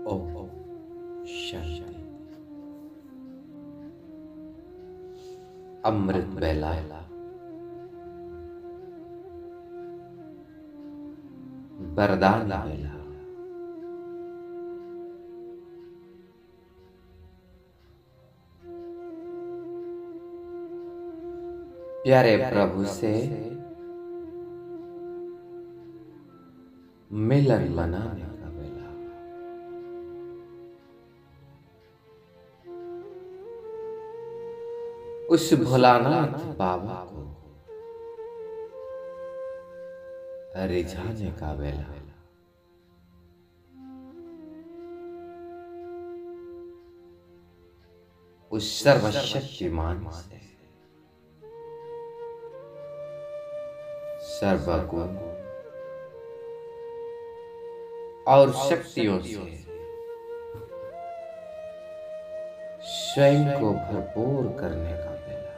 ओम शांति। अमृत बेला वरदान बेला। प्यारे प्रभु से मिलन मनाने का बेला। उस भोलानाथ बाबा को रिझाने का बेला। उस सर्वशक्तिमान से सर्वगुण और शक्तियों से स्वयं को भरपूर करने का बेला।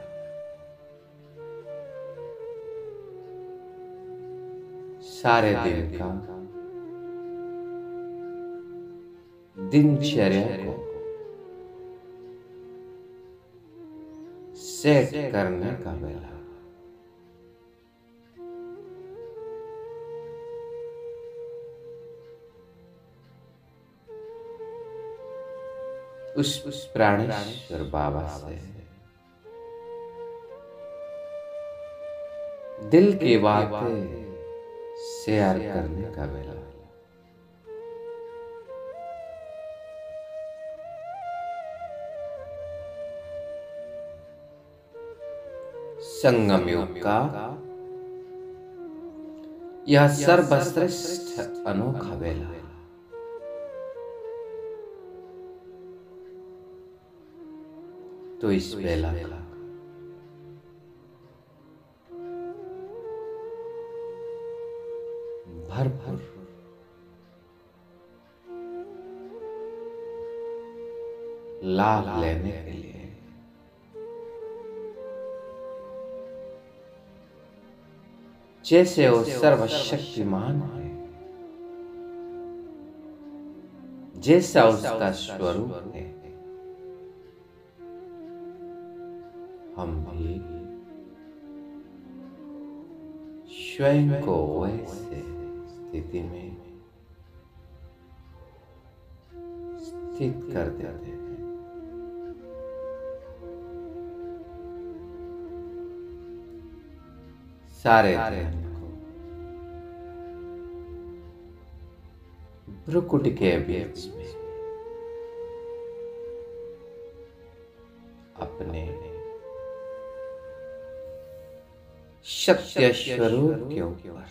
सारे दिन का दिनचर्या को सेट करने का बेला। उस प्राणेश्वर बाबा से दिल की बातें शेयर करने का बेला। संगम युग का यह सर्वश्रेष्ठ अनोखा बेला। तो इस बेला का भरपूर लाभ लेने के लिए जैसे वो सर्वशक्तिमान है, जैसा उसका स्वरूप है, हम भी स्वयं को वैसे स्थिति में स्थित कर देते हैं। सारे ध्यान को भ्रुकुटी के बीच में अपने सत्य स्वरूप के ऊपर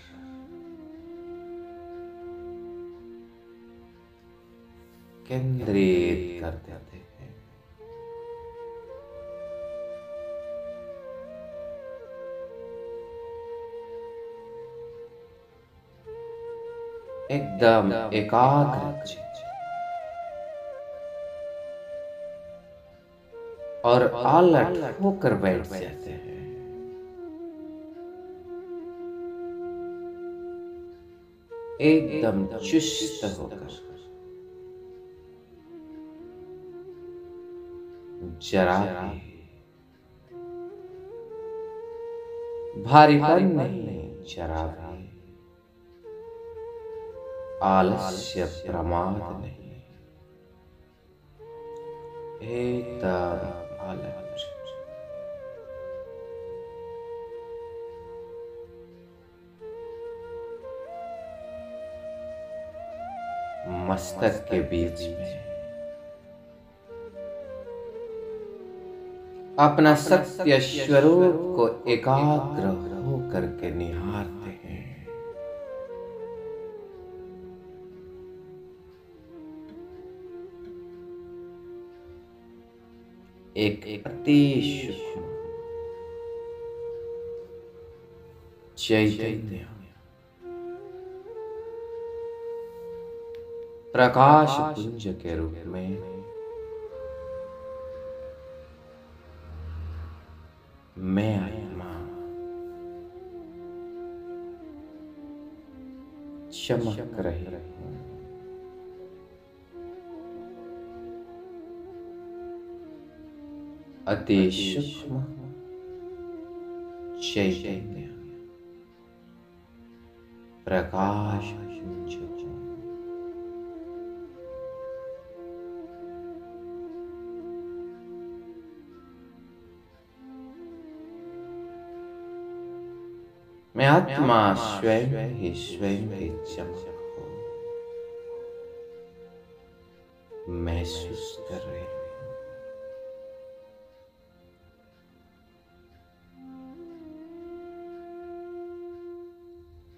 केंद्रित कर देते हैं। एकदम एकाग्र चित्त और अलर्ट होकर बैठ जाते हैं। एकदम चुस्त होकर, जरा भी भारीपन नहीं, जरा भी आलस्य प्रमाद नहीं, एकदम अलर्ट। मस्तक के बीच में अपना सत्य स्वरूप को एकाग्र होकर के निहारते हैं। एक अति सूक्ष्म चैतन्य प्रकाश पुंज के रूप में मैं आत्मा चमक रही हूं। अति सूक्ष्म चैतन्य प्रकाश पुंज हूं। मैं आत्मा स्वयं ही चमक हूं महसूस कर रही हूं।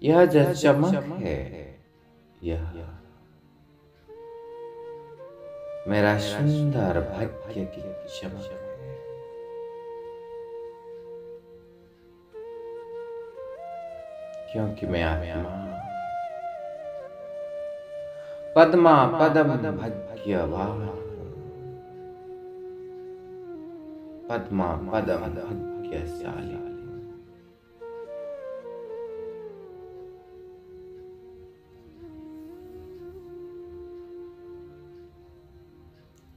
यह जो चमक है, यह मेरा सुंदर भाग्य की चमक है। क्योंकि मैं आत्मा पद्मा पदम भाग्यवान हूं। पद्मा पदम भाग्यशाली हूं।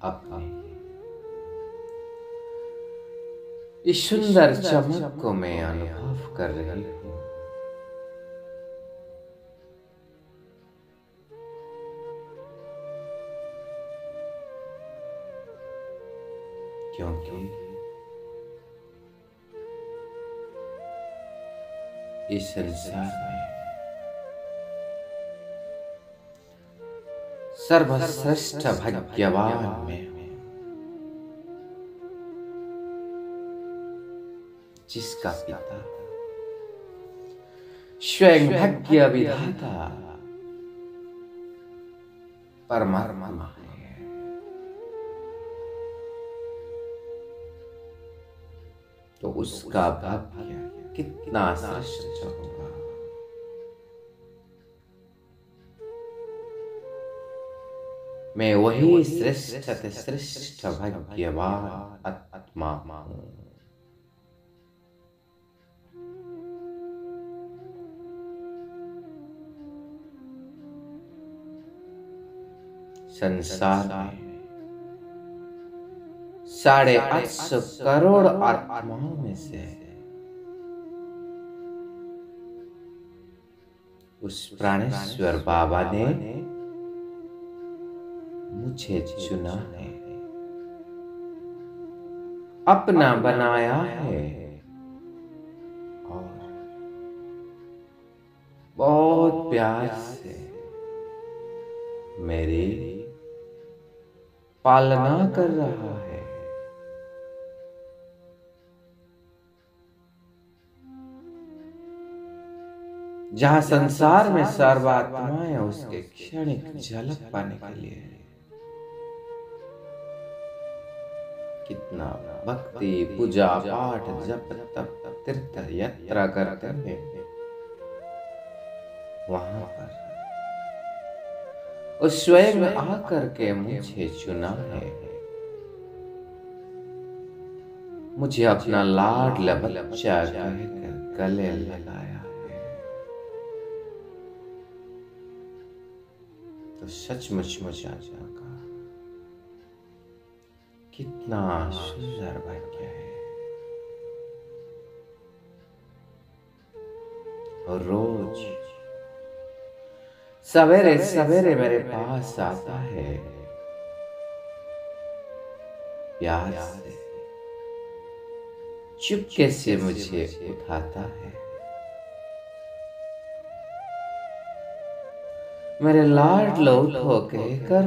अपने इस सुंदर चमक को मैं अनुभव कर रही हूं। क्योंकि इस संसार में सर्वश्रेष्ठ भाग्यवान मैं हूं, जिसका पिता स्वयं भाग्य विधाता परमात्मा है। तो उसका भाग्य कितना श्रेष्ठ होगा। मैं वही श्रेष्ठ भाग्यवान आत्मा हूं। संसार में 850 करोड़ आत्माओं में से उस प्राणेश्वर बाबा ने मुझे चुना है, अपना बनाया है और बहुत प्यार से मेरी पालना कर रहा है। जहां संसार में सर्वात्माएं उसके क्षणिक झलक पाने के लिए कितना भक्ति पूजा पाठ जप तप तीर्थ यात्रा करते हैं, वहां पर उस स्वयं आकर के मुझे चुना है, मुझे अपना लाडला बच्चा कहकर गले लगाया है। तो सचमुच मुझे का कितना सुंदर भाग्य है। और रोज सवेरे सवेरे मेरे पास आता है, प्यार से चुपके से मुझे उठाता है, मेरे लाडलो उठो कहकर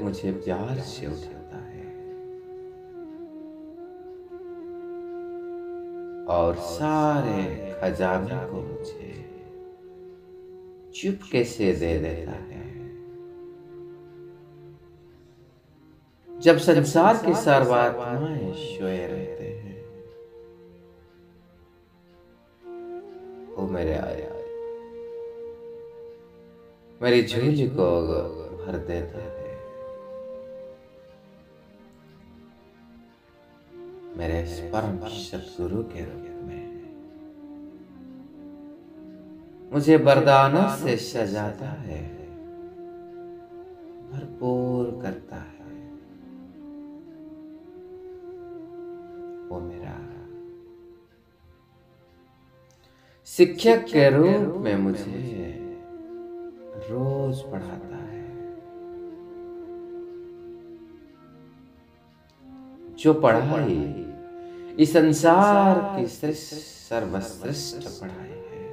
मुझे प्यार से उठाता है और सारे खजाने को मुझे चुपके से दे देता है। जब संसार के सर्वात्माएं सोए रहते हैं, वो मेरे आया मेरी झोली को भर देता है। मेरे परम सतगुरु के रूप में मुझे वरदानों से सजाता है, भरपूर करता है। शिक्षक के रूप में मुझे रोज पढ़ाता है। जो पढ़ाई इस संसार की सर्वश्रेष्ठ पढ़ाई है,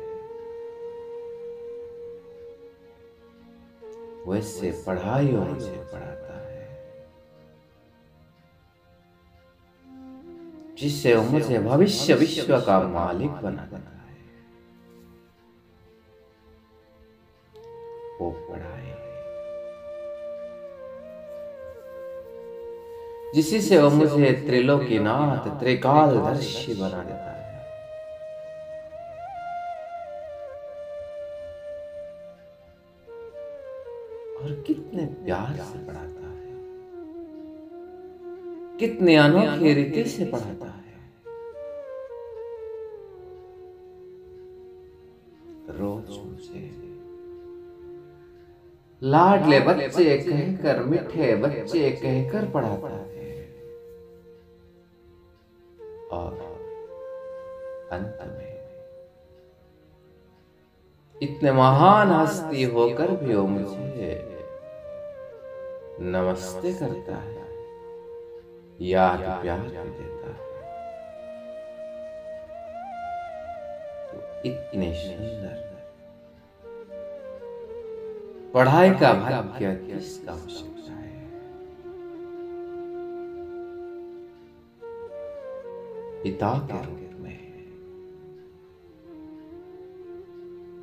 वैसे पढ़ाइयों मुझे पढ़ाता है, जिससे वो मुझे भविष्य विश्व का मालिक बना देता है। वो पढ़ाई जिसी से वो मुझे त्रिलोकीनाथ त्रिकालदर्शी बना देता है। और कितने प्यार से पढ़ाता है, कितने अनोखी रीति से पढ़ाता है। रोज मुझे लाडले बच्चे कहकर, मीठे बच्चे कहकर पढ़ाता है। और अंत में इतने महान हस्ती होकर भी वो मुझे नमस्ते करता है, याद प्यार भी देता है। तो इतने सुंदर पढ़ाई का भाग्य किसका हो सकता है। पिता के रूप में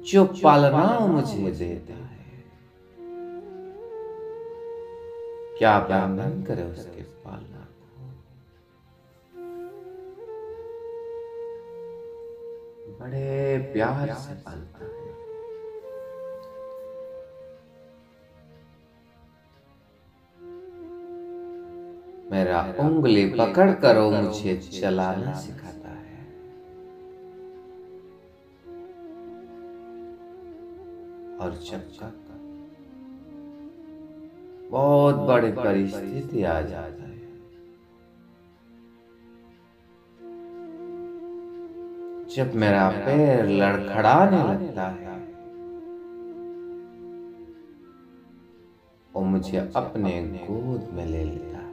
जो पालना मुझे देता है, क्या वर्णन करे उसके पालना को। बड़े प्यार से पालता है। मेरा उंगली पकड़ कर वो मुझे चलाना सिखाता है। और जब बहुत बड़ी परिस्थिति आ जाती है, जब मेरा पैर लड़खड़ाने लगता है, वो मुझे अपने गोद में ले लेता है।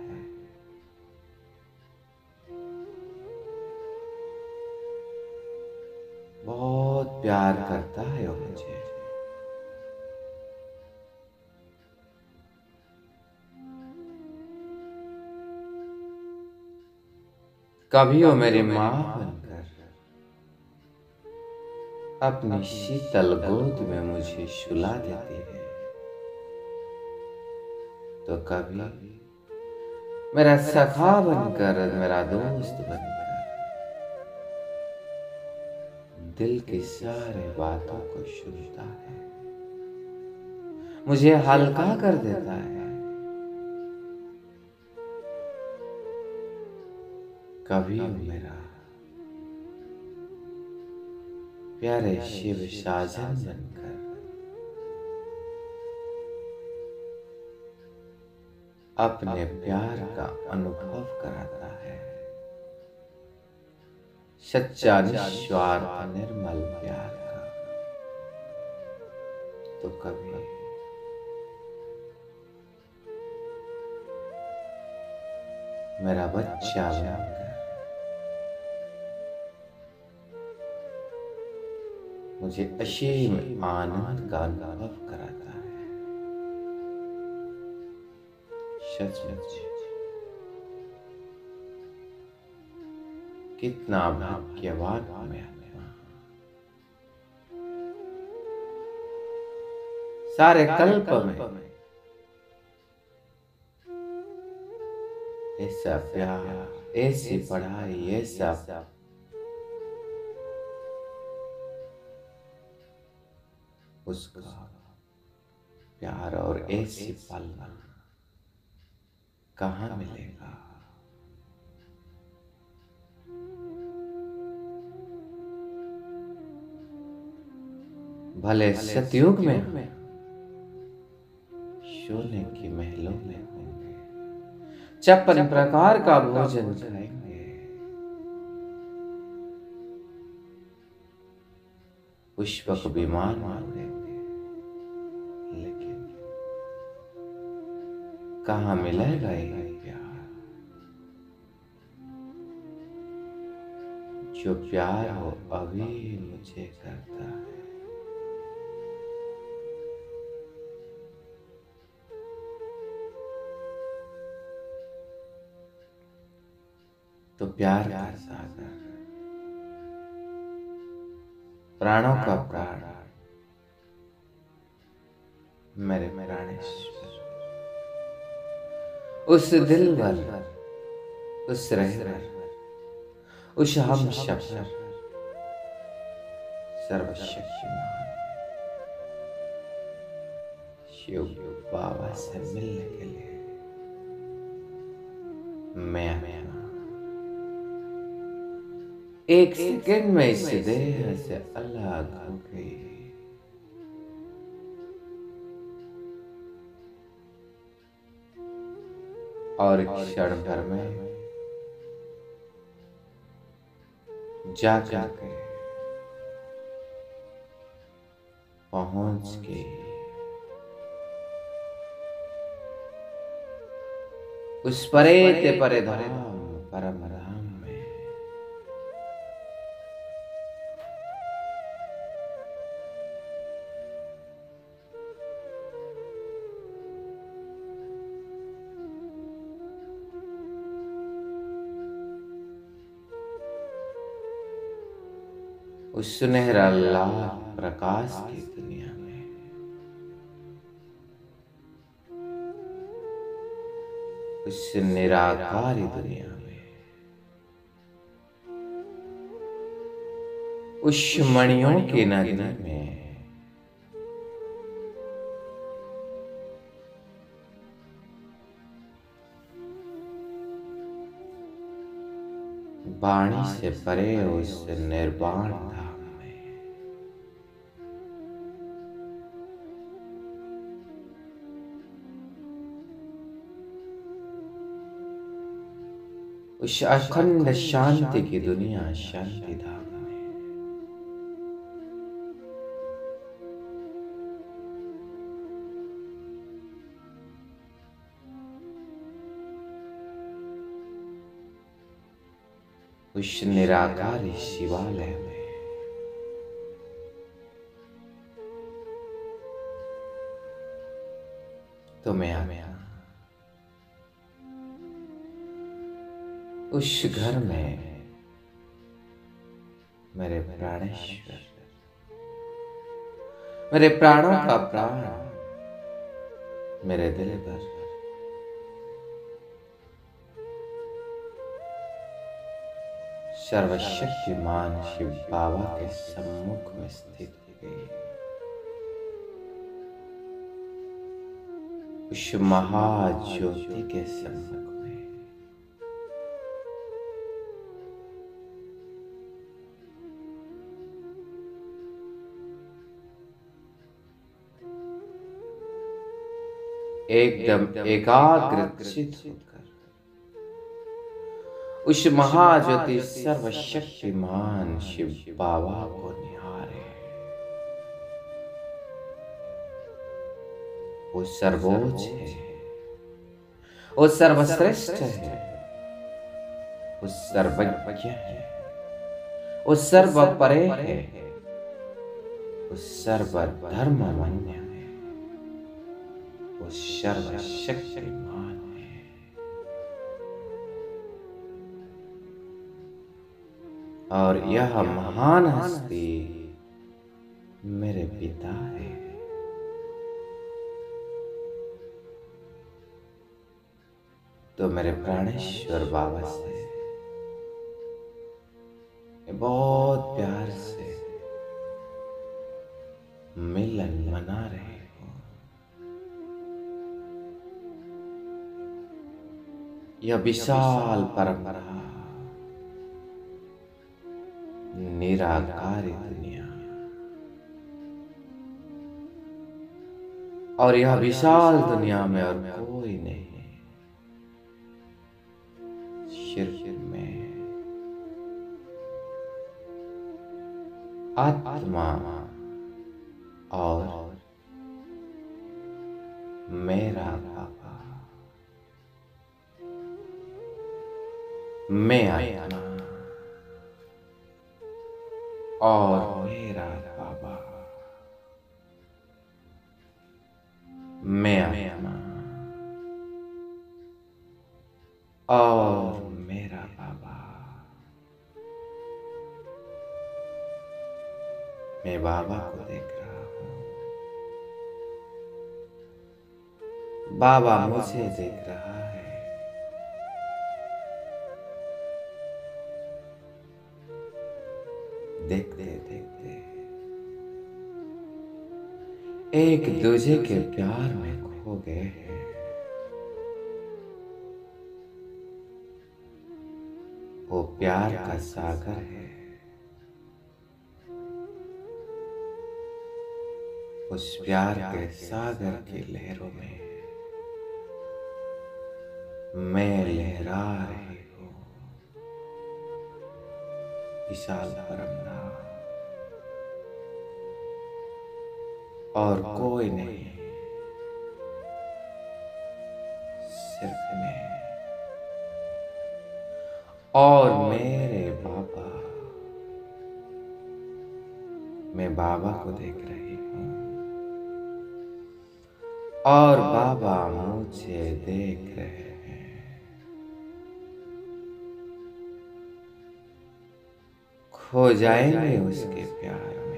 बहुत प्यार करता है वो मुझे। कभी वो मेरी माँ बनकर अपनी शीतल गोद में मुझे सुला देती है, तो कभी मेरा सखा बनकर, मेरा दोस्त बनकर दिल की सारी बातों को सुनता है, मुझे हल्का कर देता है। कभी मेरा प्यारे शिव साजन बनकर अपने प्यार का अनुभव कराता है, सच्चा निस्वार्थ निर्मल प्यार का। तो कभी मेरा बच्चा बनकर मुझे असीम आनंद का अनुभव कराता है। सचमुच कितना भाग्यवान मैं आत्मा। सारे कल्प में ऐसा प्यार, ऐसी पढ़ाई, ऐसा उसका प्यार और ऐसी पालना कहाँ मिलेगा। भले सतयुग में सोने की महलों में होंगे, 56 प्रकार का भोजन खाएंगे, पुष्पक विमान में उड़ेंगे, लेकिन कहाँ मिलेगा ये प्यार? जो प्यार हो अभी मुझे करता है। तो प्यार का सागर, प्राणों का प्राण, मेरे प्राणेश्वर, उस दिलवर, उस रहबर, उस हम सफर, सर्वशक्तिमान शिव बाबा से मिलने के लिए मैं एक सेकंड में इस देह से अलग हो गई। और क्षण भर में जाकर के पहुंच गई उस परे ते परे धाम परम धाम में। उस सुनहरा लाल प्रकाश की दुनिया में, उस निराकारी दुनिया में, उस मणियों की नगरी में, वाणी से परे उस निर्वाण धाम में, उस अखंड शांति की दुनिया, शांति धाम में, उस निराकारी शिवालय में, तो मैं उस घर में मेरे प्राणेश्वर, मेरे प्राणों का प्राण, मेरे दिल पर सर्वशक्तिमान शिव बाबा के सम्मुख में स्थित हो गई। उस महाज्योति के सम्मुख में एकदम एकाग्रचित होकर उस महाज्योति सर्वशक्तिमान शिव बाबा को निहारे। वो सर्वोच्च है, वो सर्वश्रेष्ठ है, वो सर्वज्ञ है, वो सर्वपरे है, वो सर्वधर्ममान्य है, वो सर्वशक्तिमान है। और यह महान हस्ती मेरे पिता है। तो मेरे प्राणेश्वर बाबा से बहुत प्यार से मिलन मना रहे हो। यह विशाल परंपरा, निराकारी दुनिया, और यह विशाल दुनिया में और कोई नहीं, सिर्फ मैं, आत्मा और मेरा बाबा, मैं आत्मा और मेरा बाबा, मैं आत्मा और मेरा बाबा। मैं बाबा को देख रहा हूँ, बाबा मुझे देख रहा है। देखते देखते एक दूजे के प्यार में खो गए हैं। वो प्यार का सागर है, उस प्यार के सागर की लहरों में मैं लहरा रही हूँ। विशाल परमधाम और कोई नहीं, सिर्फ मैं और मेरे बाबा। मैं बाबा को देख रही हूँ और बाबा मुझे देख रहे हैं। खो जाएंगे उसके प्यार में।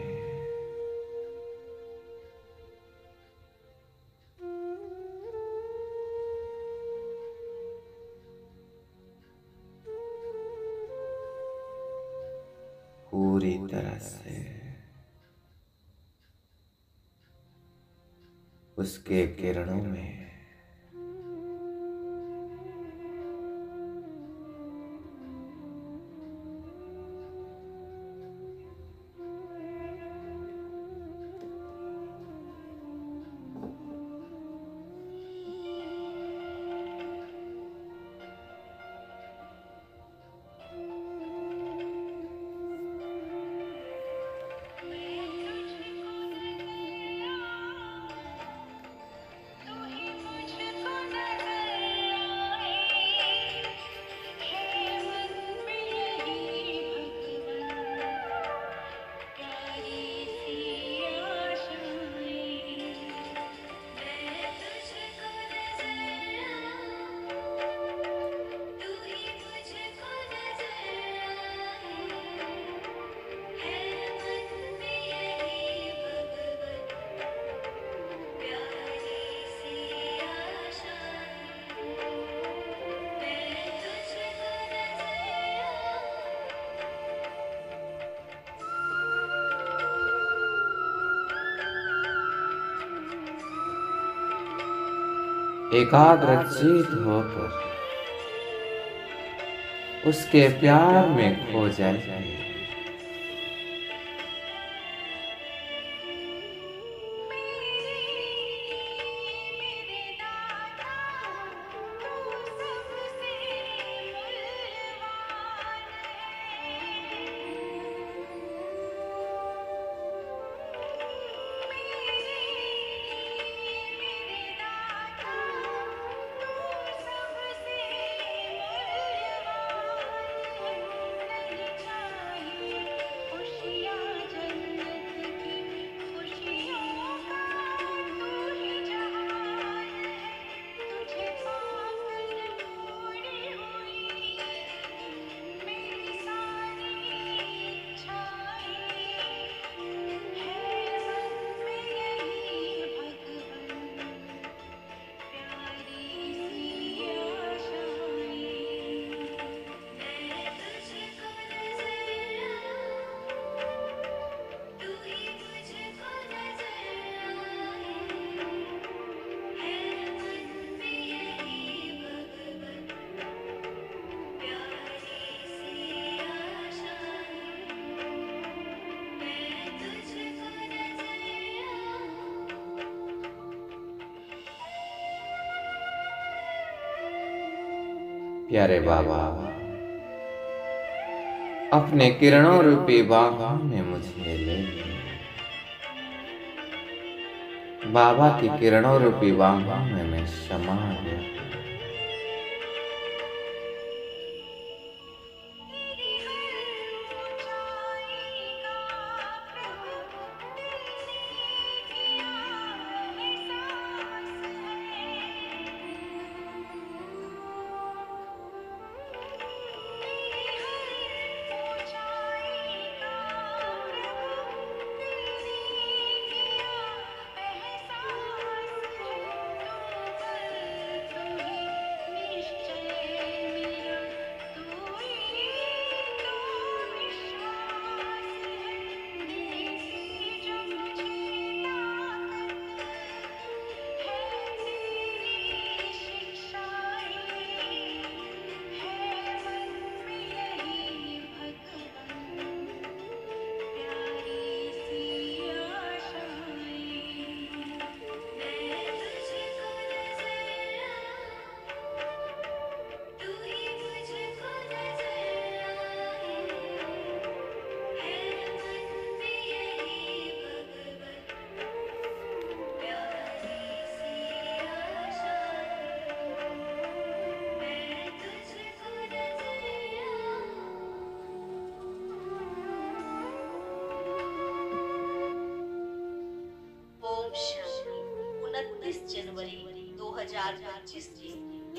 पूरी तरह से उसके किरणों में एकाग्रचित होकर उसके प्यार में खो जाए। प्यारे बाबा, अपने किरणों रूपी बाहों में मुझे ले लो। बाबा की किरणों रूपी बाहों में मैं समा गया। ओम शांति। 29 जनवरी 2025 की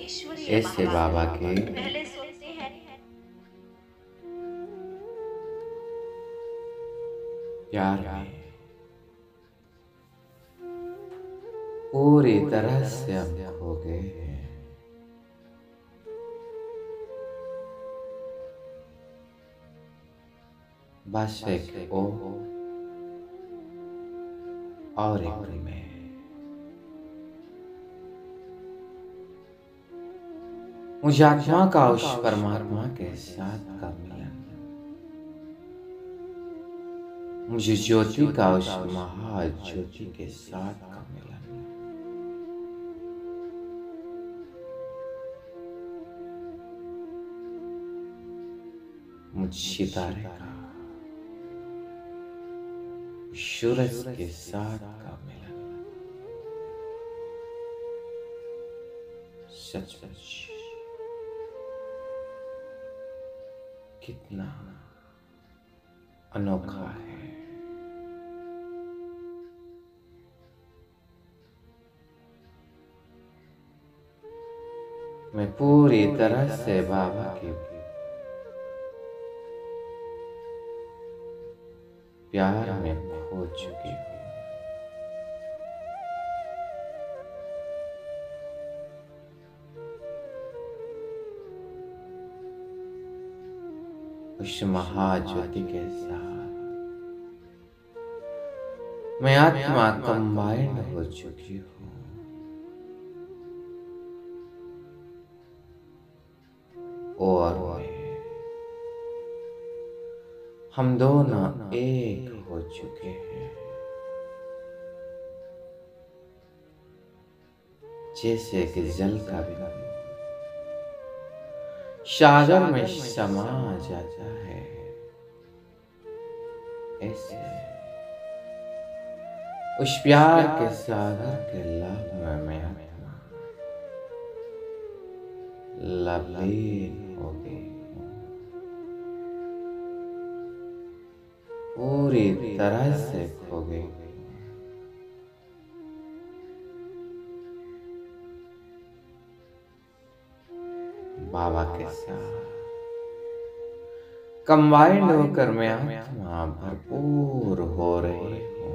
ईश्वरीय ऐसे बाबा के पहले सुनते हैं प्यार में पूरी तरह से अब खो गए हैं। बस एक ओ और एक मैं। मुझे आत्मा का उस परमात्मा के साथ का मिलन, मुझे ज्योति का उस महाज्योति के साथ का मिलन, मुझे सितारे का सूरज के साथ का मिलन सचमुच कितना अनोखा है। मैं पूरी तरह से बाबा के प्यार में खो चुकी हूँ। उस महाज्योति के साथ मैं आत्मा कंबाइंड हो चुकी हूँ। और मैं, हम दोनों एक हो चुके हैं। जैसे कि जल का बिंदु सागर में समा जाता है, ऐसे उस प्यार के सागर के लाभ में मैं आत्मा लबलीन हो गई हूँ। पूरी तरह से खो गई हूँ। बाबा के साथ कंबाइंड होकर मैं आत्मा भरपूर हो रही हूँ।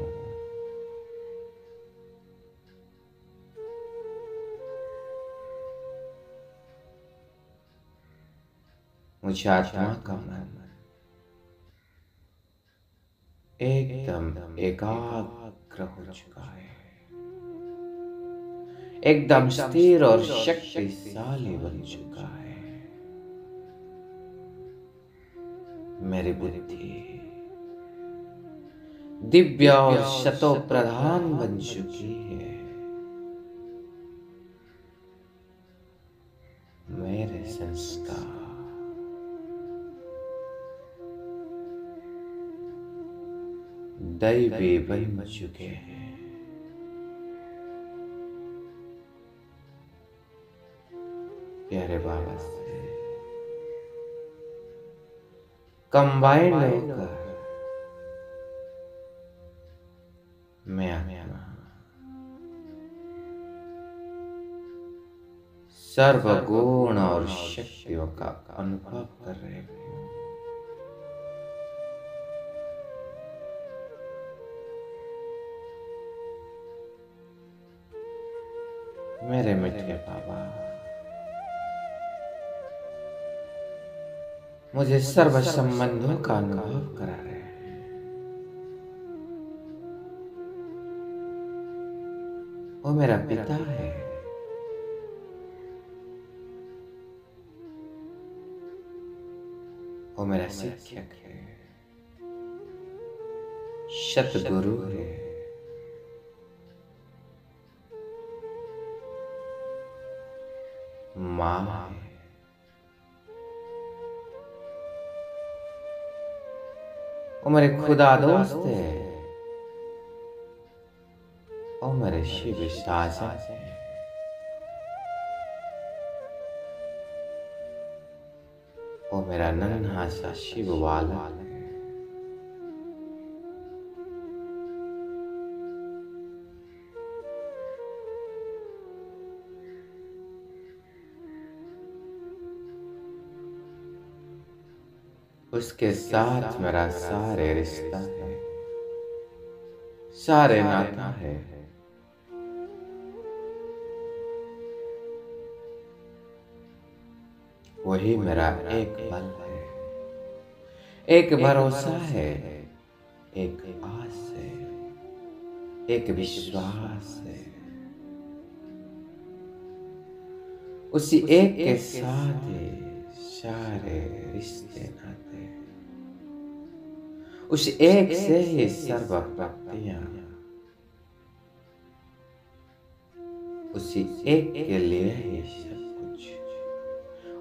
मुझे आत्मा का मन एकदम एकाग्र हो चुका है, एकदम स्थिर और शक्तिशाली बन चुका है। मेरी बुद्धि दिव्य और शतो प्रधान बन चुकी है। मेरे संस्कार दैवी बन चुके हैं। प्यारे बाबा से कंबाइंड होकर मैं आत्मा सर्वगुण और शक्तियों का अनुभव कर रहे हूं। मेरे मीठे बाबा, मुझे सर्व संबंधों का अनुभव करा रहे हैं। वो मेरा पिता है, वो मेरा शिक्षक है, सतगुरु है, माँ है, वो मेरे खुदा दोस्त है, वो मेरे शिव शासक है। वो मेरा नन्हा सा शिव वाला है। उसके साथ मेरा सारे रिश्ता है, सारे नाता है। वही मेरा एक बल है, एक भरोसा है, एक आस है, एक विश्वास है। उसी एक के साथ ही सारे रिश्ते नाते, उस एक से ही सर्व प्राप्तियां, उसी एक के लिए ही सब कुछ,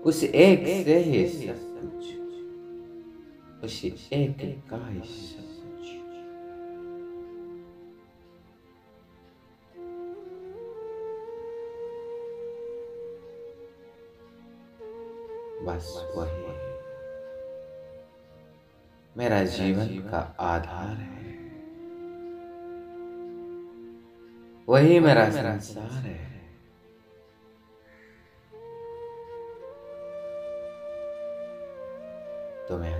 उस एक से ही सब कुछ, उसी एक का ही सब कुछ। बस वही मेरा जीवन का आधार है, वही मेरा संसार है। तो मैं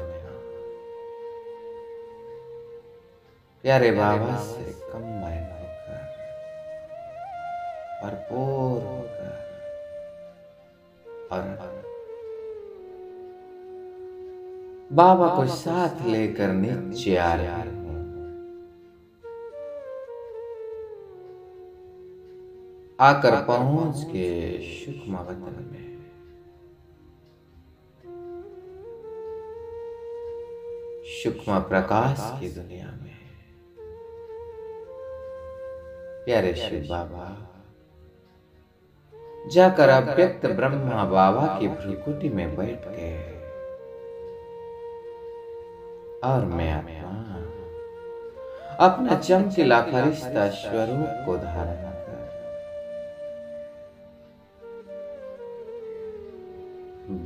प्यारे बाबा से कंबाइन होकर, भरपूर होकर और बाबा को साथ लेकर नीचे आ रहा हूं। आकर पहुंच के शुक्मा वतन में शुक्मा प्रकाश की दुनिया में प्यारे शिव बाबा जाकर अव्यक्त ब्रह्मा बाबा की भ्रुकुटी में बैठ गए और मैं अपना चमकीला फरिश्ता स्वरूप को धारण कर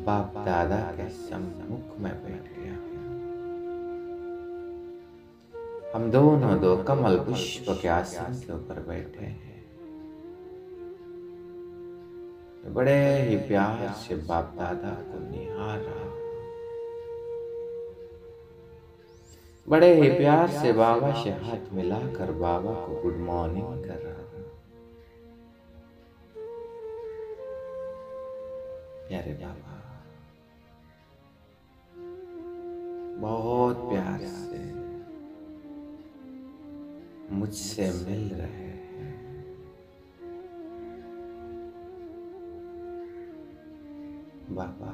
बाप दादा के सम्मुख में बैठ गया। हम दोनों दो कमल पुष्प के आसन के ऊपर बैठे हैं। बड़े ही प्यार से बाप दादा को निहार रहा, बड़े ही प्यार से बाबा से हाथ मिलाकर बाबा को गुड मॉर्निंग कर रहा था। प्यारे बाबा बहुत प्यार से मुझसे मिल रहे हैं। बाबा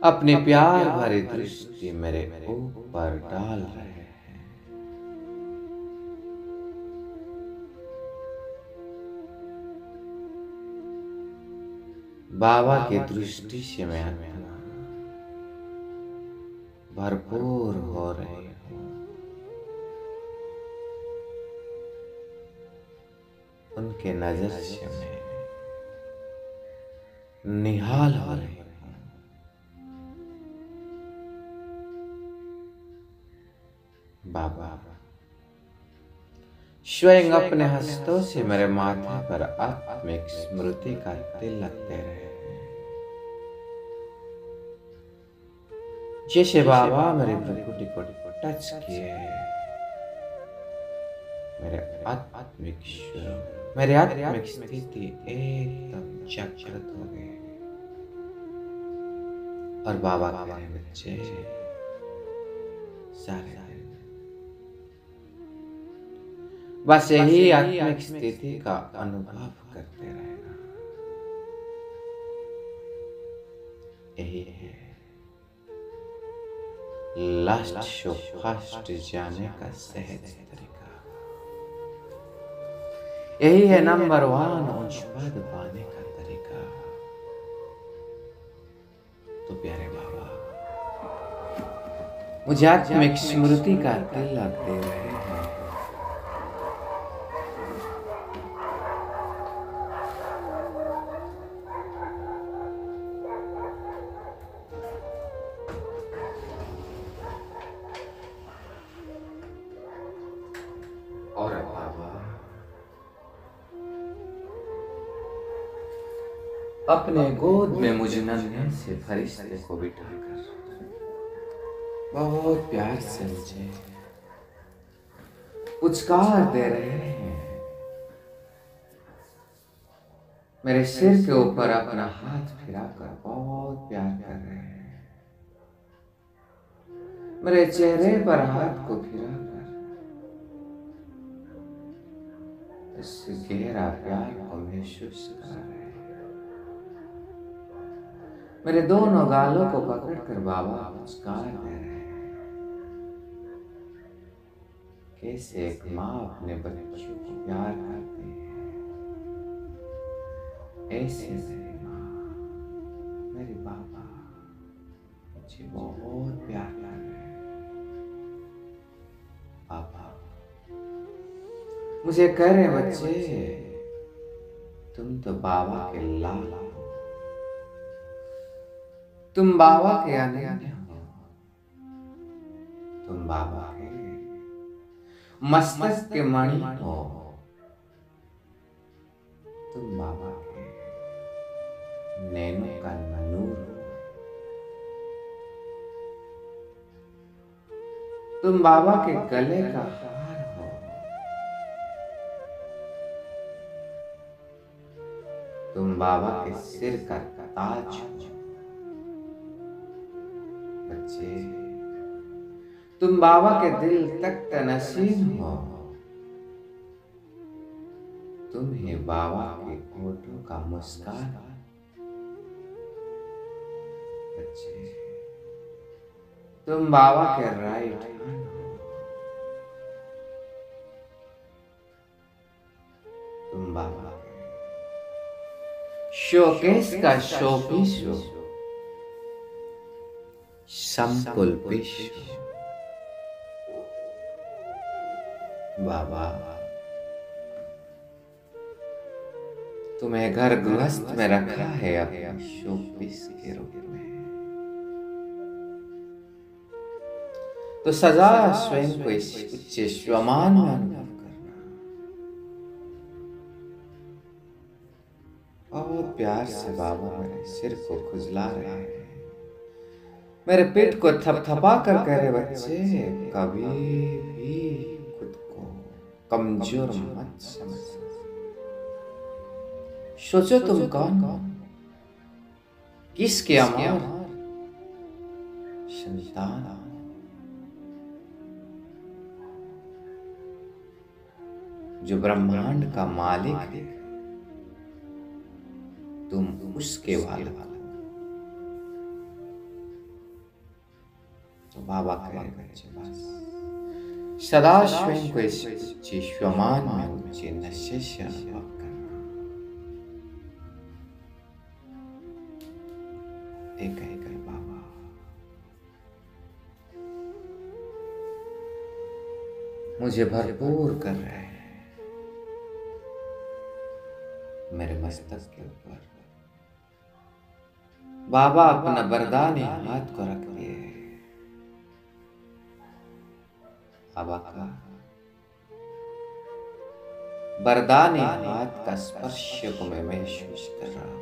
अपनी प्यार भरी दृष्टि मेरे ऊपर डाल रहे हैं। बाबा की दृष्टि से मैं भरपूर हो रही हूँ। उनके नजर से मैं निहाल हो रहे हैं। बाबा स्वयं अपने हस्तों से मेरे माथे पर आत्मिक स्मृति का तिलक दे रहे हैं, जैसे बाबा मेरे प्रकृति को टच किए। मेरे आत्मिक स्थिति एकदम जागृत हो गई और बाबा कह रहे बच्चे सारे बस यही आत्मिक स्थिति का अनुभव करते रहना। यही है लास्ट शो फर्स्ट जाने का सहज तरीका। यही है नंबर 1 उच्च पद पाने का तरीका। तो प्यारे बाबा मुझे आत्मिक स्मृति का तिलक दे रहे हैं। और बाबा अपने गोद में मुझे नन्हे से फरिश्ते को बिठाकर बहुत प्यार से मुझे पुचकार दे रहे हैं। मेरे सिर के ऊपर अपना हाथ फिराकर बहुत प्यार कर रहे हैं। मेरे चेहरे पर हाथ को फिराकर इस गहरा प्यार को महसूस कर रहे हैं। मेरे दोनों गालों को पकड़कर बाबा पुचकार दे रहे हैं। कैसे एक माँ अपने बच्चों को प्यार करती है, ऐसे मेरी माँ मेरे बाबा मुझे बहुत प्यार कर रहे हैं। पापा मुझे कह रहे बच्चे तुम तो बाबा के लाल हो, तुम बाबा के अनन्य हो, तुम बाबा के मस्तक के मणि हो, तुम बाबा के नैनों का नूर हो, तुम बाबा के गले का हार हो, तुम बाबा के सिर का ताज हो। बच्चे तुम बाबा के दिल तक का नसीम हो, तुम ही बाबा के होठों का मुस्कान हो। बच्चे तुम बाबा के राइट हैंड हो, तुम बाबा के शोकेस का शोपीस हो, संकुल पीस हो। बाबा तुम्हें घर गृहस्थ में रखा है अपने शोपीस के रूप में, तो सजा स्वयं को इस उच्च स्वमान में अनुभव करना। बहुत प्यार से बाबा मेरे सिर को खुजला रहे हैं, मेरे पेट को थपथपा कर कह रहे बच्चे कभी भी खुद को कमजोर मत समझ। सोचो तुम कौन हो, किसके अमर संतान हो। जो ब्रह्मांड का मालिक है तुम उसके वाला। तो बाबा कह रहे बच्चे बस सदा स्वयं को इस उच्च स्वमान में उच्च नशे से अनुभव करना। एक कहकर बाबा मुझे भरपूर कर रहे हैं। मेरे मस्तक के ऊपर बाबा अपना वरदानी हाथ को रख दिए। बाबा का वरदानी हाथ का स्पर्श को मैं महसूस कर रहा हूं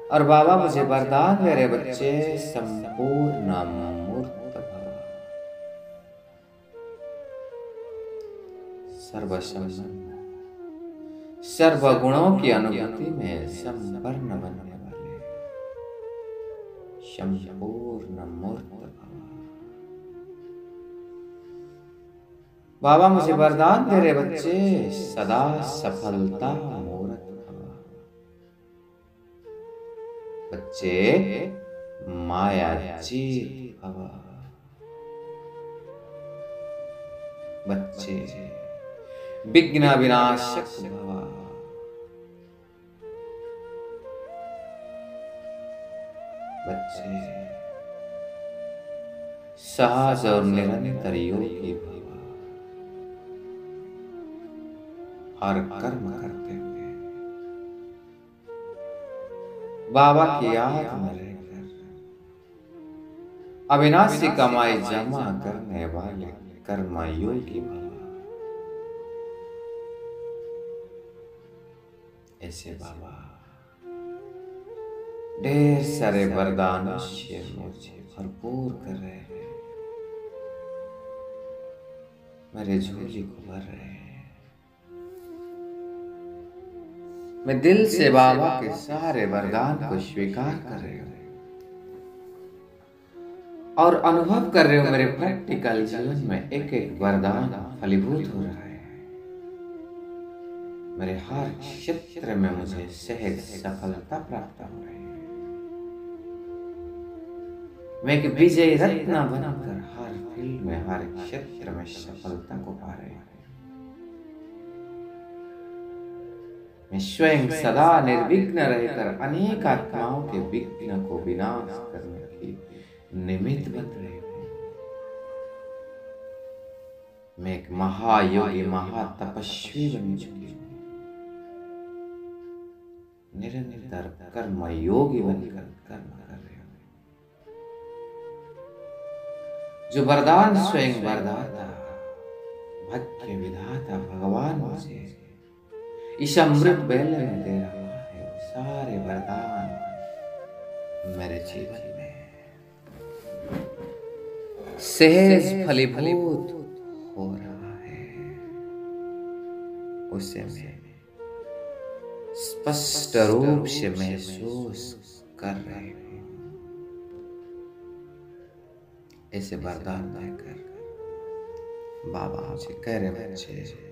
और बाबा मुझे वरदान दे रहे, बच्चे संपूर्ण मूर्त भव, सर्वसंपन्न, सर्व गुणों की अनुभूति में संपन्न बनने वाले संपूर्ण मूर्त भव। बाबा मुझे वरदान दे रहे, बच्चे सदा सफलता मूर्त भव, बच्चे माया जीत भव, बच्चे विघ्न विनाशक भव, बच्चे सहज और निरंतर योगी भव, हर कर्म करते हुए बाबा की याद में रहकर अविनाशी कमाई जमा करने वाले कर्म योगी भव। ऐसे बाबा ढेर सारे वरदानों से मुझे भरपूर कर रहे हैं, मेरे झोली को भर रहे हैं। मैं दिल से बाबा के सारे वरदान को स्वीकार कर रही हूँ और अनुभव कर रही हूँ मेरे प्रैक्टिकल जीवन में एक एक वरदान फलीभूत हो रहा है। मेरे हर क्षेत्र में मुझे सहज सफलता प्राप्त हो रही है। मैं एक विजय रत्न बनकर हर फील्ड में, हर क्षेत्र में सफलता को पा रही हूँ। मैं स्वयं सदा निर्विघ्न रहकर अनेक आत्माओं के विघ्न को विनाश करने की निमित्त बन रही हूँ। मैं एक महायोगी, महातपस्वी बन चुकी हूँ। निरंतर कर्म योगी बनकर कर्म कर रही हूँ। जो वरदान स्वयं वरदाता, भाग्य विधाता भगवान मुझे इस अमृत बेले में दे रहा है, वो सारे वरदान मेरे जीवन में सहज फलीभूत हो रहा है। उसे मैं स्पष्ट रूप से महसूस कर रही हूँ। ऐसे वरदान देकर बाबा मुझे कह रहे, बच्चे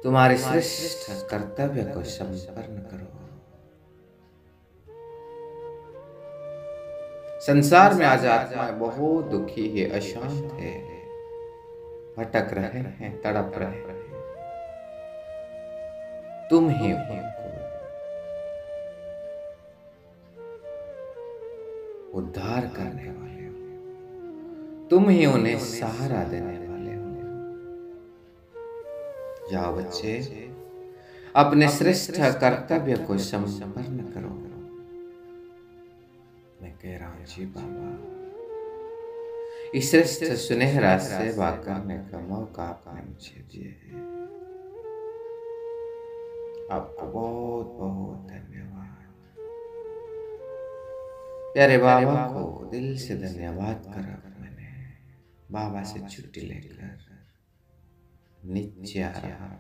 तुम्हारे श्रेष्ठ कर्तव्य को संपन्न करो। संसार में आज आत्माएं बहुत दुखी है, अशांत है, भटक रहे हैं, तड़प रहे हैं। तुम ही उनको उद्धार करने वाले हो, तुम ही उन्हें सहारा देने वाले हो। जाओ बच्चे, अपने श्रेष्ठ कर्तव्य को संपन्न करो। मैं कह रहा हूं जी बाबा, इस श्रेष्ठ सुनहरा सेवा करने का मौका आपने मुझे दिया है। आपको बहुत बहुत धन्यवाद। प्यारे बाबा को दिल से धन्यवाद कर मैंने बाबा से छुट्टी लेकर नीचे आ रहा हूं।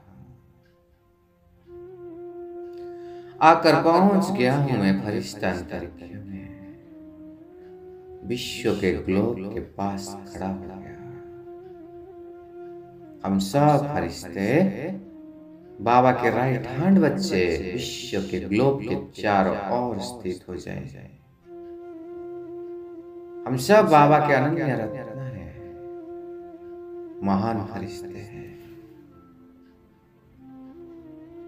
आकर पहुंच गया हूं मैं फरिश्ता अंतरिक्ष में, विश्व के ग्लोब के पास खड़ा हो गया। हम सब फरिश्ते बाबा के राइट हैंड बच्चे विश्व के ग्लोब के चारों ओर स्थित हो जाए। हम सब बाबा के अनन्य रत्न हैं, महान फरिश्ते हैं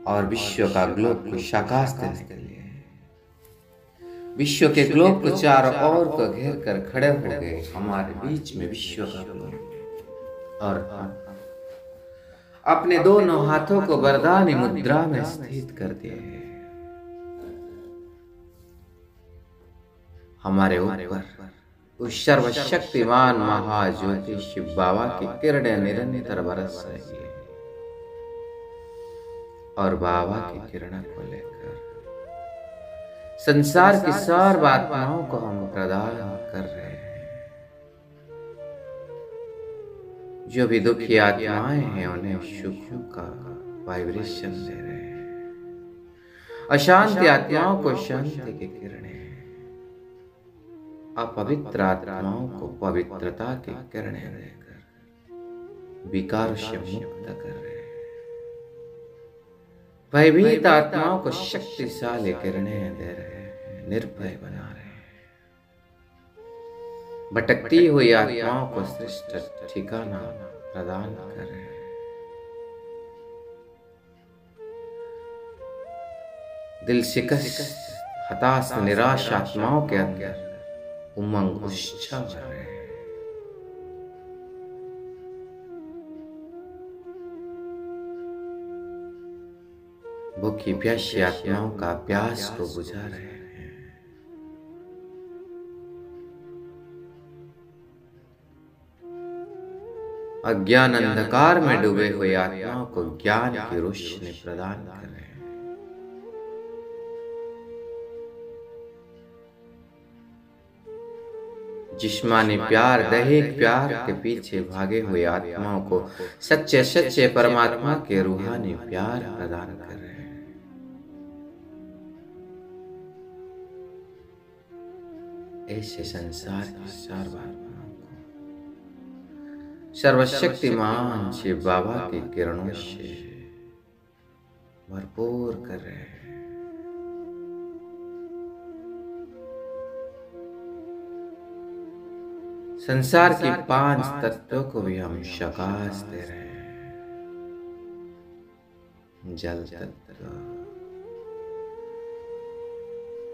और विश्व का ग्लोब को शाकाश देने के लिए विश्व के ग्लोब को चारों ओर को घेर कर खड़े हो गए हमारे बीच में विश्व का ग्लोब। और अपने दोनों हाथों को वरदानी मुद्रा में स्थित कर दिए। हमारे ऊपर उस सर्वशक्तिमान महाज्योति शिव बाबा की किरणें निरंतर बरस रही है और बाबा की किरणों को लेकर संसार की सर्व आत्माओं को हम प्रदान कर रहे हैं। जो भी दुखी आत्माएं हैं उन्हें सुख का वाइब्रेशन दे रहे हैं। अशांति आत्माओं को शांति की किरणें, अपवित्र आत्माओं को पवित्रता की किरणें देकर विकार से मुक्त कर रहे हैं। भयभीत आत्माओं को शक्तिशाली किरणें दे रहे हैं, निर्भय बना रहे हैं। भटकती हुई आत्माओं को श्रेष्ठ ठिकाना प्रदान कर रहे हैं। दिल शिकस्त, हताश, निराश आत्माओं के अंदर उमंग उत्साह भर रहे हैं। भूखी प्यासी आत्माओं का प्यास को बुझा रहे हैं। अज्ञान अंधकार में डूबे हुए आत्माओं को ज्ञान की रोशनी प्रदान कर रहे हैं। जिस्मानी प्यार, दैहिक प्यार के पीछे भागे हुए आत्माओं को सच्चे सच्चे परमात्मा के रूहानी प्यार प्रदान कर रहे हैं। ऐसे संसार की सर्व आत्माओं को सर्वशक्तिमान शिव बाबा की किरणों से भरपूर कर रहे हैं। संसार की 5 तत्वों को भी हम शकाश दे रहे हैं। जल तत्व,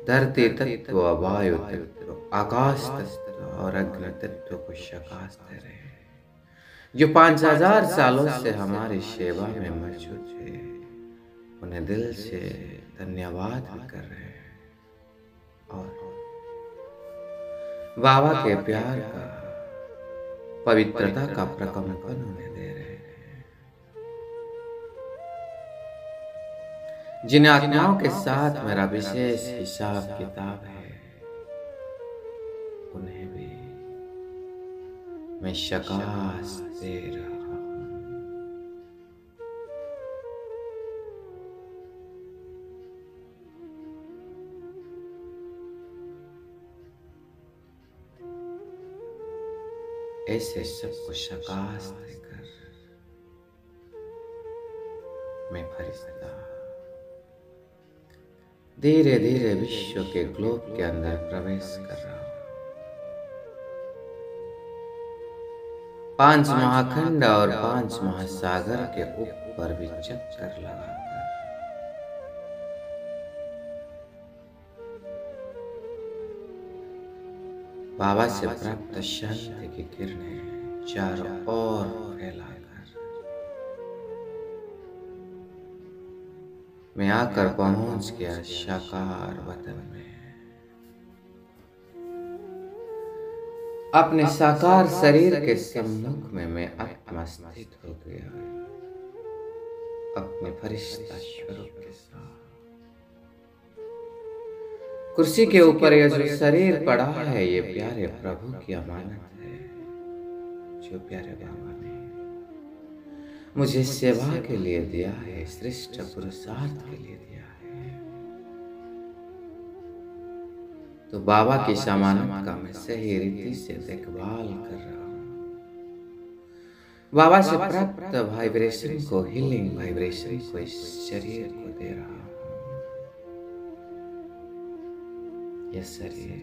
धरती तत्व, वायु तत्व, आकाश तत्व और अग्नि तत्व को शकाश दे रहे हैं, जो 5000 सालों से हमारी सेवा में मौजूद है। उन्हें दिल से धन्यवाद भी कर रहे हैं और बाबा के प्यार का, पवित्रता का प्रकंपन उन्हें दे रहे हैं। जिन आत्माओं के साथ मेरा विशेष हिसाब किताब है, उन्हें भी मैं शकाश दे रहा हूं। ऐसे सबको शकाश देकर मैं फरिश्ता धीरे धीरे विश्व के ग्लोब के अंदर प्रवेश कर रहा हूं। 5 महाखंड और 5 महासागर के ऊपर भी चक्कर लगाकर बाबा से प्राप्त शांति की किरणें चारों ओर फैलाकर मैं आकर पहुंच गया साकार वतन में। अपने साकार शरीर के सम्मुख में मैं आत्मा स्थित हो गया, अपने फरिश्ता स्वरूप के साथ। कुर्सी के ऊपर यह जो शरीर पड़ा है, ये प्यारे प्रभु की अमानत है, जो प्यारे बाबा ने मुझे सेवा के लिए दिया है, श्रेष्ठ पुरुषार्थ के लिए दिया है। तो बाबा की अमानत का मैं सही रीति से देखभाल कर रहा हूँ। बाबा से प्राप्त वाइब्रेशन को, हीलिंग वाइब्रेशन को इस शरीर को दे रहा हूँ। यह शरीर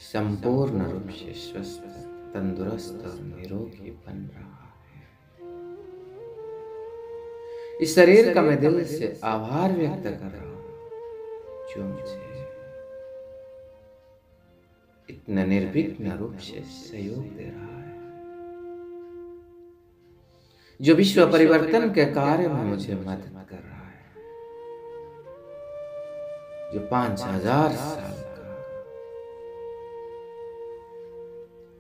संपूर्ण रूप से स्वस्थ, तंदुरुस्त और निरोगी बन रहा है। इस शरीर का मैं दिल से आभार व्यक्त कर रहा हूं, जो मुझे इतना निर्विघ्न रूप से सहयोग दे रहा है। जो विश्व परिवर्तन के कार्य में मुझे मदद कर रहा है, जो 5000 साल का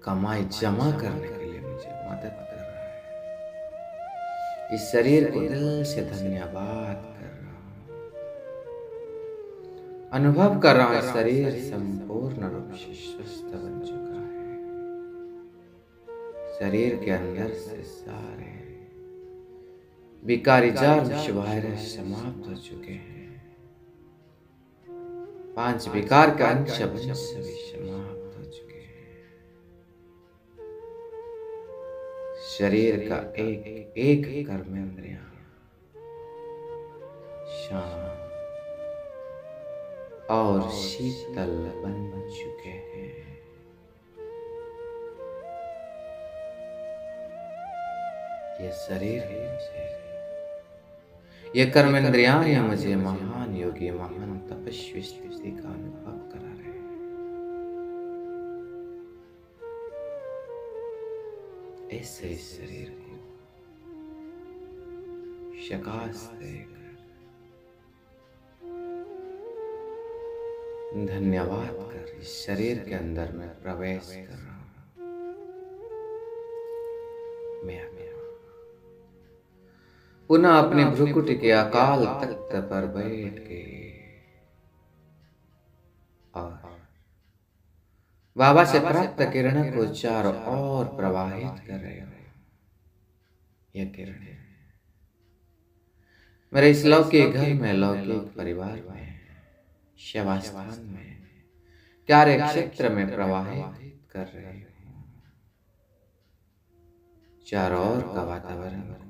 कमाई जमा करने के लिए मुझे मदद कर रहा है। इस शरीर को दिल से धन्यवाद कर रहा हूं। अनुभव कर रहा हूं शरीर संपूर्ण रूप से स्वस्थ बन चुका है। शरीर के अंदर से सारे विकारी जर्म वायरस समाप्त हो चुके हैं। 5 विकार के अंश भी समाप्त हो चुके हैं। शरीर का एक एक कर्मेंद्रियां शांत और शीतल बन चुके हैं। ये शरीर है मुझे, ये कर्मेंद्रियां मुझे महान योगी, महान तपस्वी स्थिति का अनुभव करा रहे हैं। ऐसे इस शरीर को शकाश देकर धन्यवाद कर इस शरीर के अंदर में प्रवेश कर रहा हूं। मैं पुनः अपने भ्रुकुटी के अकाल तख्त पर बैठ के और बाबा से प्राप्त किरण को चारों ओर प्रवाहित कर रहे हो। यह किरण मेरे इस लौकिक घर में, लौकिक परिवार में, शवास्थान में, कार्य क्षेत्र में प्रवाहित कर रहे हो। चारों ओर का वातावरण को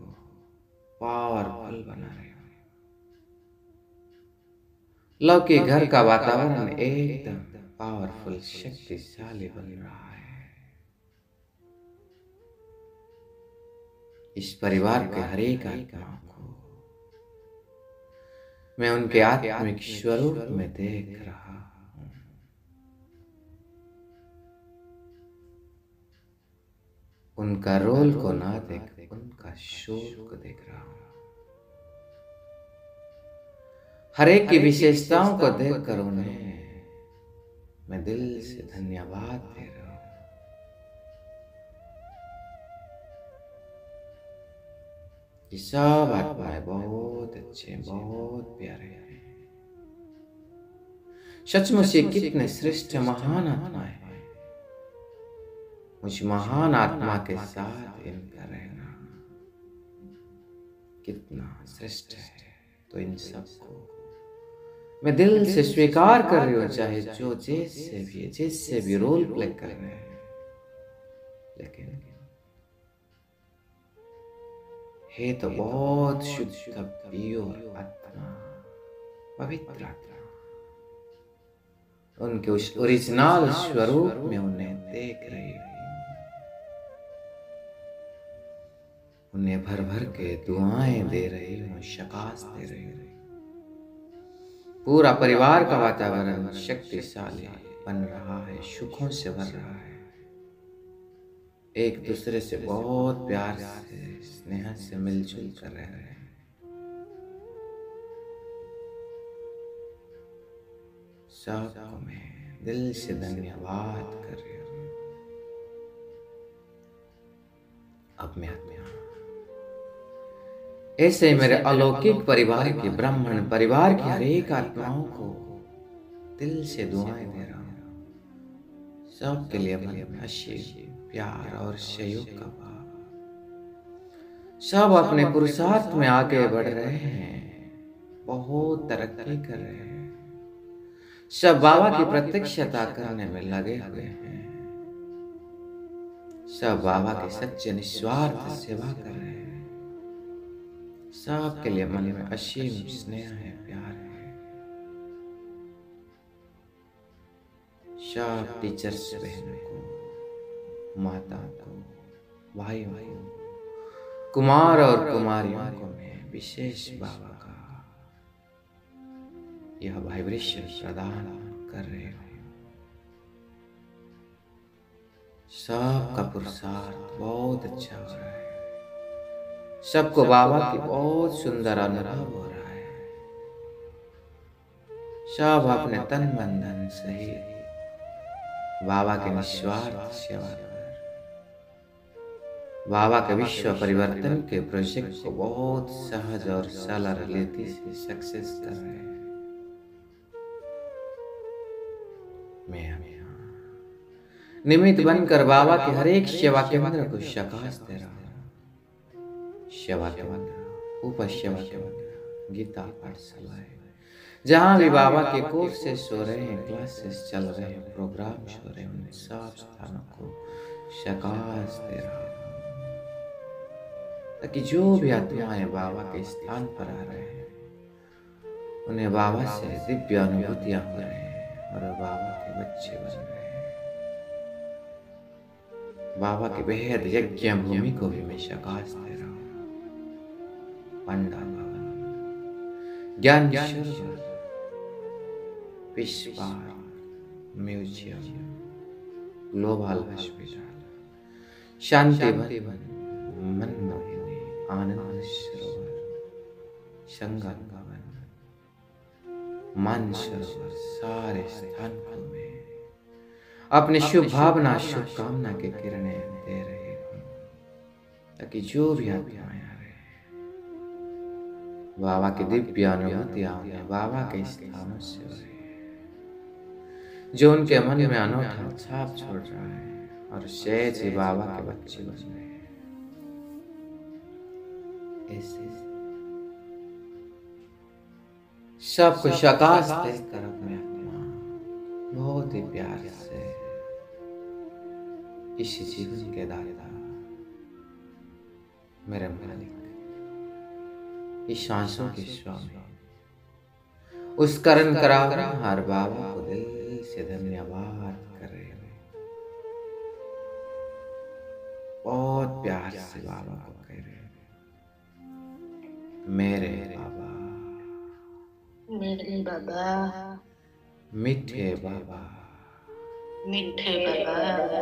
पावरफुल बना रहे हो। लौकिक घर का वातावरण एकदम पावरफुल, शक्तिशाली बन रहा है। इस परिवार के हर एक आत्मा को मैं उनके आत्मिक स्वरूप में देख रहा हूं। उनका रोल को ना देख, उनका शोर को देख रहा हूं। हर एक की विशेषताओं को देखकर उन्हें मैं दिल से धन्यवाद दे रहा हूं। ये सब आत्माएं बहुत अच्छे, बहुत प्यारे हैं। सचमुच ये कितने श्रेष्ठ महान आत्माएं हैं। मुझ महान आत्मा के साथ इनका रहना कितना श्रेष्ठ है। तो इन सबको मैं दिल से स्वीकार कर रही हूं, चाहे जो जैसे भी रोल प्ले कर रहे हैं। लेकिन हे तो बहुत शुद्ध प्योर आत्मा, पवित्र आत्मा, उनके उस ओरिजिनल स्वरूप में उन्हें देख रही हूं। उन्हें भर भर के दुआएं दे रही हूं, शकाश दे रही हूं। पूरा परिवार का वातावरण शक्तिशाली बन रहा है, सुखों से भर रहा है। एक दूसरे से बहुत प्यार से, स्नेह से मिलजुल कर रह रहे हैं। सबको मैं दिल से धन्यवाद कर रही हूं। अब मैं ऐसे मेरे अलौकिक परिवार के, ब्राह्मण परिवार की हर एक आत्माओं को दिल से दुआएं दे रहा हूं। सबके लिए मन में असीम प्यार और सहयोग का भाव। सब अपने पुरुषार्थ में आगे बढ़ रहे हैं, बहुत तरक्की कर रहे हैं। सब बाबा की प्रत्यक्षता करने में लगे हुए हैं। सब बाबा के सच्चे निस्वार्थ सेवा कर रहे हैं। सबके लिए मन में असीम स्नेह है, प्यार है। सब टीचर्स बहनों को, माता को, भाइयों को, कुमार और कुमारियों को मैं विशेष बाबा का यह वाइब्रेशन प्रदान कर रहे हूं। सबका पुरुषार्थ बहुत अच्छा हो रहा है। सबको बाबा की बहुत सुंदर अनुभव हो रहा है। सब अपने तन मन धन सहित बाबा के निस्वार्थ सेवा कर बाबा के विश्व परिवर्तन के प्रोजेक्ट को बहुत सहज और सरलता से सक्सेस कर रहे हैं। मैं निमित्त बनकर बाबा के हर एक सेवा केंद्र को शकाश दे रहा हूँ। सेवा केंद्र, उप सेवा केंद्र, गीता पाठशाला है, जहाँ भी बाबा के कोर्सेस हो रहे हैं, क्लासेस चल रहे हैं, प्रोग्राम्स हो रहे हैं, उन सब स्थानों को शकाश दे रहा हूँ, ताकि जो भी आत्माएं बाबा के स्थान पर आ रहे हैं, उन्हें बाबा से दिव्य अनुभूतियां हो रहे हैं और बाबा के बच्चे बन रहे हैं। बाबा के बेहद यज्ञ भूमि को भी मैं शकाश दे रहा हूँ। पंडा भवन, ज्ञान सरोवर, विश्व म्यूजियम, ग्लोबल हॉस्पिटल, शांति भवन, मनमोहिनी, आनंद सरोवर, संगम भवन, मानसरोवर, सारे स्थान को मैं अपनी शुभ भावना, शुभकामना की किरणें दे रही हूँ, ताकि जो भी आत्माएं आ रहे हैं, बाबा की दिव्य अनुभूतियां उन्हें बाबा के स्थानों से हो रही है, जो उनके मन में अनोखा छाप छोड़ रहा है और सहज ही बाबा के बच्चे बन रहे हैं। ऐसे सबको शकाश देकर अपने आत्मा बहुत ही प्यार से इस जीवन के दाता मेरे मालिक, इस सांसों के स्वामी, उस करण करार बाबा को दिल से धन्यवाद कर रहे हैं। बहुत प्यार से बाबा को कह रहे हैं, मेरे बाबा, मेरे बाबा, मीठे बाबा, मीठे बाबा,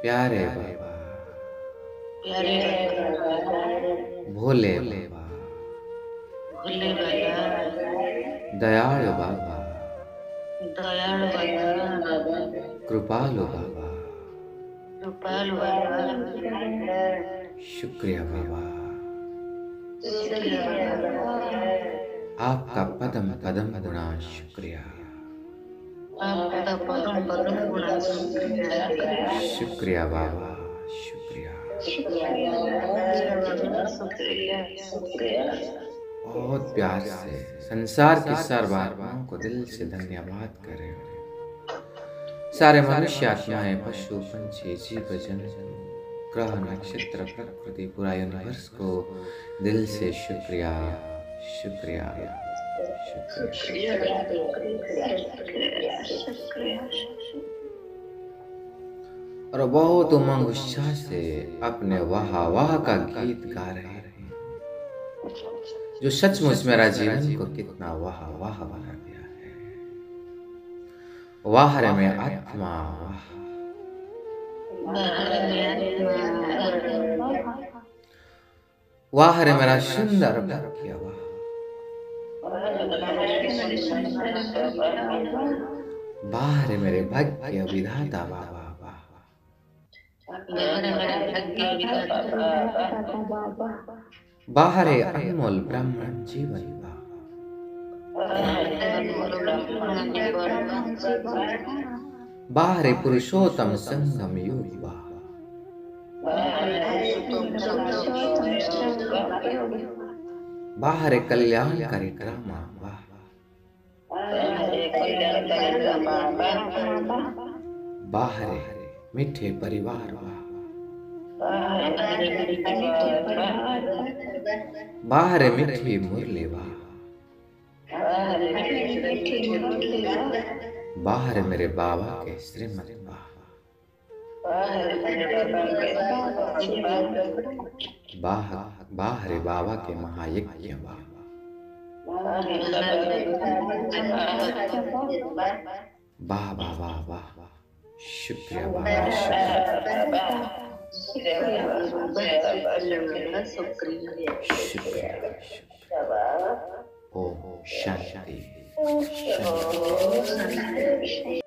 प्यारे बाबा, प्यारे बाबा, भोले बाबा, भोले बाबा, दयालु बाबा, दयालु बाबा, कृपालु बाबा, कृपालु बाबा, शुक्रिया बाबा, शुक्रिया बाबा, आपका पदम पदम गुणा शुक्रिया, आपका परम परम गुणा शुक्रिया, शुक्रिया बाबा, शुक्रिया। बहुत प्यार से संसार की सर्व आत्माओं को दिल से धन्यवाद करे। सारे मनुष्य आत्माएं, पशु पंछी, जीव जंतु, ग्रह नक्षत्र, प्रकृति, पूरा यूनिवर्स को दिल से शुक्रिया शुक्रिया शुक्रिया। और बहुत उमंग उत्साह से अपने वाह वाह का गीत गा रहे हैं, जो सचमुच मेरा जीवन को कितना वाह वाह बना दिया है। वाह रे में आत्मा, वाह रे मेरा सुंदर भाग्य, वाह रे मेरे भाग्य विधाता बाबा, बाहरे अनमोल ब्राह्मण जीवन, बाहरे पुरुषोत्तम संगम युग, बाहरे कल्याणकारी ड्रामा, बाहरे मीठे परिवार, बाहरे मीठी मुरली, बाहर मेरे बाबा के श्रीमत, बाहर बाबा के महायज्ञ, वाह वाह वाह वाह, शुक्रिया बाबा, शुक्रिया शुक्रिया शुक्रिया। ओम शांति। शुक्रिया।